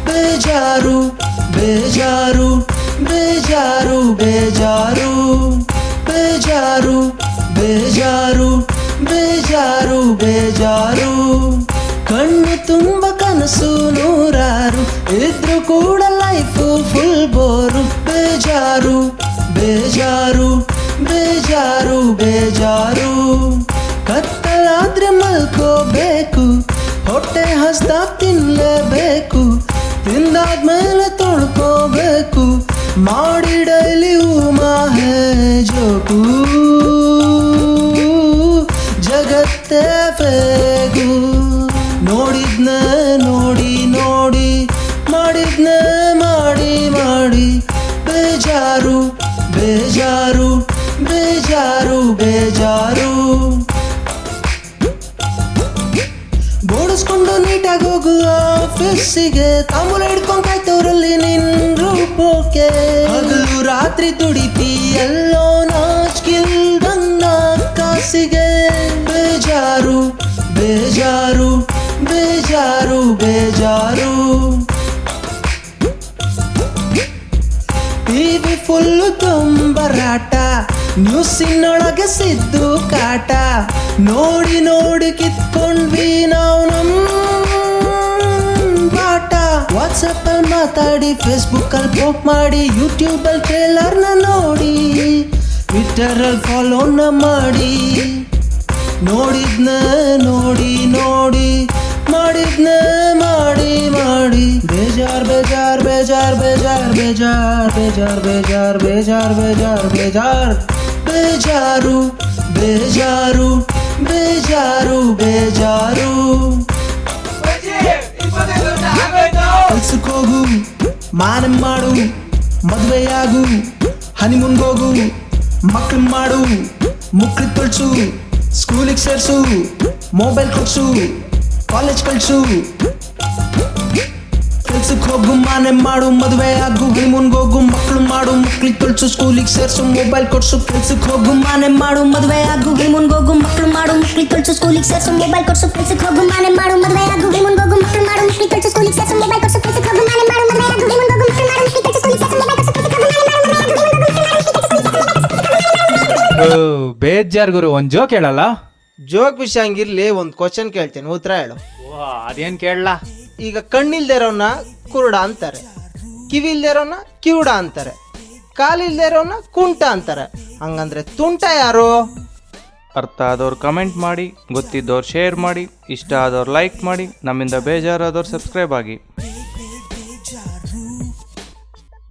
ಬೇಜಾರು ಬೇಜಾರು ಬೇಜಾರು ಬೇಜಾರು ಬೇಜಾರು ಬೇಜಾರು ಬೇಜಾರು ಬೇಜಾರು ಕಣ್ಣು ತುಂಬ ಕನಸು ನೂರಾರು ಇದ್ರು ಕೂಡ ಲೈಫು ಫುಲ್ ಬೋರು ಬೇಜಾರು ಬೇಜಾರು ಬೇಜಾರು ಬೇಜಾರು ಕತ್ತಲಾದ್ರೆ ಮಲ್ಕೋಬೇಕು ಹೊಟ್ಟೆ ಹಸ್ತ ತಿನ್ನಲೇಬೇಕು ತಿಂದಾದ್ಮೇಲೆ ತೊಳ್ಕೋಬೇಕು ಮಾಡಿ ಡೈಲಿ ಉಮಾಹೆ ಜೋಕು ಜಗತ್ತೇ ಬೇಗು ನೋಡಿದ್ನ ನೋಡಿ ನೋಡಿ ಮಾಡಿದ್ನ ಮಾಡಿ ಮಾಡಿ ಬೇಜಾರು ಬೇಜಾರು ಬೇಜಾರು ಬೇಜಾರು ಬೋಡಿಸ್ಕೊಂಡು ನೀಟಾಗಿ ಹೋಗು ಆಫೀಸಿಗೆ ತಾಂಬೂಲ ಹಿಡ್ಕೊಂಡು ಕಾಯ್ತವ್ರಲ್ಲಿ ನಿನ್ ರೂಪಕ್ಕೆ ಹಗಲು ರಾತ್ರಿ ದುಡಿತಿ ಎಲ್ಲೋ ನಾಚ್ಕಿಲ್ದಂಗ ಕಾಸಿಗೆ ಬೇಜಾರು ಬೇಜಾರು ಬೇಜಾರು ಬೇಜಾರು ಟಿವಿ ಫುಲ್ಲು ತುಂಬರಾಟ ನ್ಯೂಸಿನೊಳಗೆ ಸಿದ್ದು ಕಾಟ ನೋಡಿ ನೋಡಿ ಕಿತ್ಕೊಂಡ್ವಿ ನಾವು ನಮ್ಮ ಪಾಠ ವಾಟ್ಸಪ್ ಅಲ್ಲಿ ಮಾತಾಡಿ ಫೇಸ್ಬುಕ್ ಅಲ್ಲಿ ಪೋಸ್ಟ್ ಮಾಡಿ ಯೂಟ್ಯೂಬ್ ಅಲ್ಲಿ ಟ್ರೇಲರ್ನ ನೋಡಿ ಟ್ವಿಟ್ಟರ್ ಅಲ್ಲಿ ಫಾಲೋನ ಮಾಡಿ ನೋಡಿದ್ನ ನೋಡಿ ನೋಡಿ ಮಾಡಿದ್ನ ಮಾಡಿ ಮಾಡಿ ಬೇಜಾರ್ ಬೇಜಾರ್ ಬೇಜಾರ್ ಬೇಜಾರ್ ಬೇಜಾರ್ ಬೇಜಾರ್ ಬೇಜಾರ್ ಬೇಜಾರ್ ಬೇಜಾರ್ ಬೇಜಾರ್ ಬೇಜಾರು ಬೇಜಾರು ಬೇಜಾರು ಕೆಲ್ಸಕ್ಕೆ ಹೋಗು ಮಾನ ಮಾಡು ಮದುವೆಯಾಗು ಹನಿಮೂನ್ಗೋಗು ಮಕ್ಳು ಮಾಡು ಮುಕ್ಳಿ ತೊಳ್ಸು ಸ್ಕೂಲಿಗೆ ಸೇರ್ಸು ಮೊಬೈಲ್ ಕೊಡ್ಸು ಕಾಲೇಜ್ ಕಳ್ಸು ಕೆಲ್ಸಕ್ಕೆ ಹೋಗು ಮಾನೆ ಮಾಡು ಮದುವೆ ಆಗು ಹನಿಮೂನ್ಗೋಗು ಮಕ್ಳು ಮಾಡು ಮುಕ್ಳಿ ತೊಳ್ಸು ಸ್ಕೂಲಿಗೆ ಸೇರ್ಸು ಮೊಬೈಲ್ ಕೊಡ್ಸು ಕೆಲ್ಸಕ್ಕೆ ಹೋಗು ಮಾನೆ ಮಾಡು ಮದುವೆ ಆಗು ಹನಿಮೂನ್ಗೋಗು ಮಕ್ಳು ಮಾಡು ಮುಕ್ಳಿ ತೊಳ್ಸು ಸ್ಕೂಲಿಗೆ ಸೇರ್ಸು ಮೊಬೈಲ್ ಕೊಡ್ಸು ಕೆಲ್ಸಕ್ಕೆ ಹೋಗು ಮಾನೆ ಮಾಡು ಮದುವೆ ಆಗು ಹನಿಮೂನ್ಗೋಗು ಮಕ್ಳು ಮಾಡು ಮುಕ್ಳಿ ತೊಳ್ಸು ಸ್ಕೂಲಿಗೆ ಸೇರ್ಸು ಮೊಬೈಲ್ ಕೊಡ್ಸು ಕೆಲ್ಸಕ್ಕೆ ಹೋಗು ಮಾನೆ ಮಾಡು ಮದುವೆ ಆಗು ಹನಿಮೂನ್ಗೋಗು ಮಕ್ಳು ಮಾಡು ಮುಕ್ಳಿ ತೊಳ್ಸು ಸ್ಕೂಲಿಗೆ ಸೇರ್ಸು ಮೊಬೈಲ್ ಕೊಡ್ಸು ಕೆಲ್ಸಕ್ಕೆ ಹೋಗು ಮಾನೆ ಮಾಡು ಮದುವೆ ಆಗು ಬೇಜಾರ್ ಗುರು ಒಂದ್ ಜೋಕ್ ಹೇಳಲ್ಲ. ಜೋಕ್ ವಿಷಯ ಹಂಗಿರ್ಲಿ ಒಂದು ಕ್ವಶನ್ ಕೇಳ್ತೇನೆ ಉತ್ತರ ಹೇಳು. ಅದೇನ್ ಕೇಳಲ್ಲ. ಈಗ ಕಣ್ಣಿಲ್ದೇ ಇರೋನ್ನ ಕುರುಡ ಅಂತಾರೆ, ಕಿವಿ ಇಲ್ದೇ ಇರೋನ್ನ ಕಿವುಡ ಅಂತಾರೆ, ಕಾಲಿಲ್ದೇ ಇರೋನ್ನ ಕುಂಟ ಅಂತಾರೆ. ಹಂಗಂದ್ರೆ ತುಂಟ ಯಾರು? ಅರ್ಥ ಆದವ್ರು ಕಮೆಂಟ್ ಮಾಡಿ, ಗೊತ್ತಿದ್ದವ್ರು ಶೇರ್ ಮಾಡಿ, ಇಷ್ಟ ಆದವ್ರು ಲೈಕ್ ಮಾಡಿ, ನಮ್ಮಿಂದ ಬೇಜಾರಾದವ್ರು ಸಬ್ಸ್ಕ್ರೈಬ್ ಆಗಿ.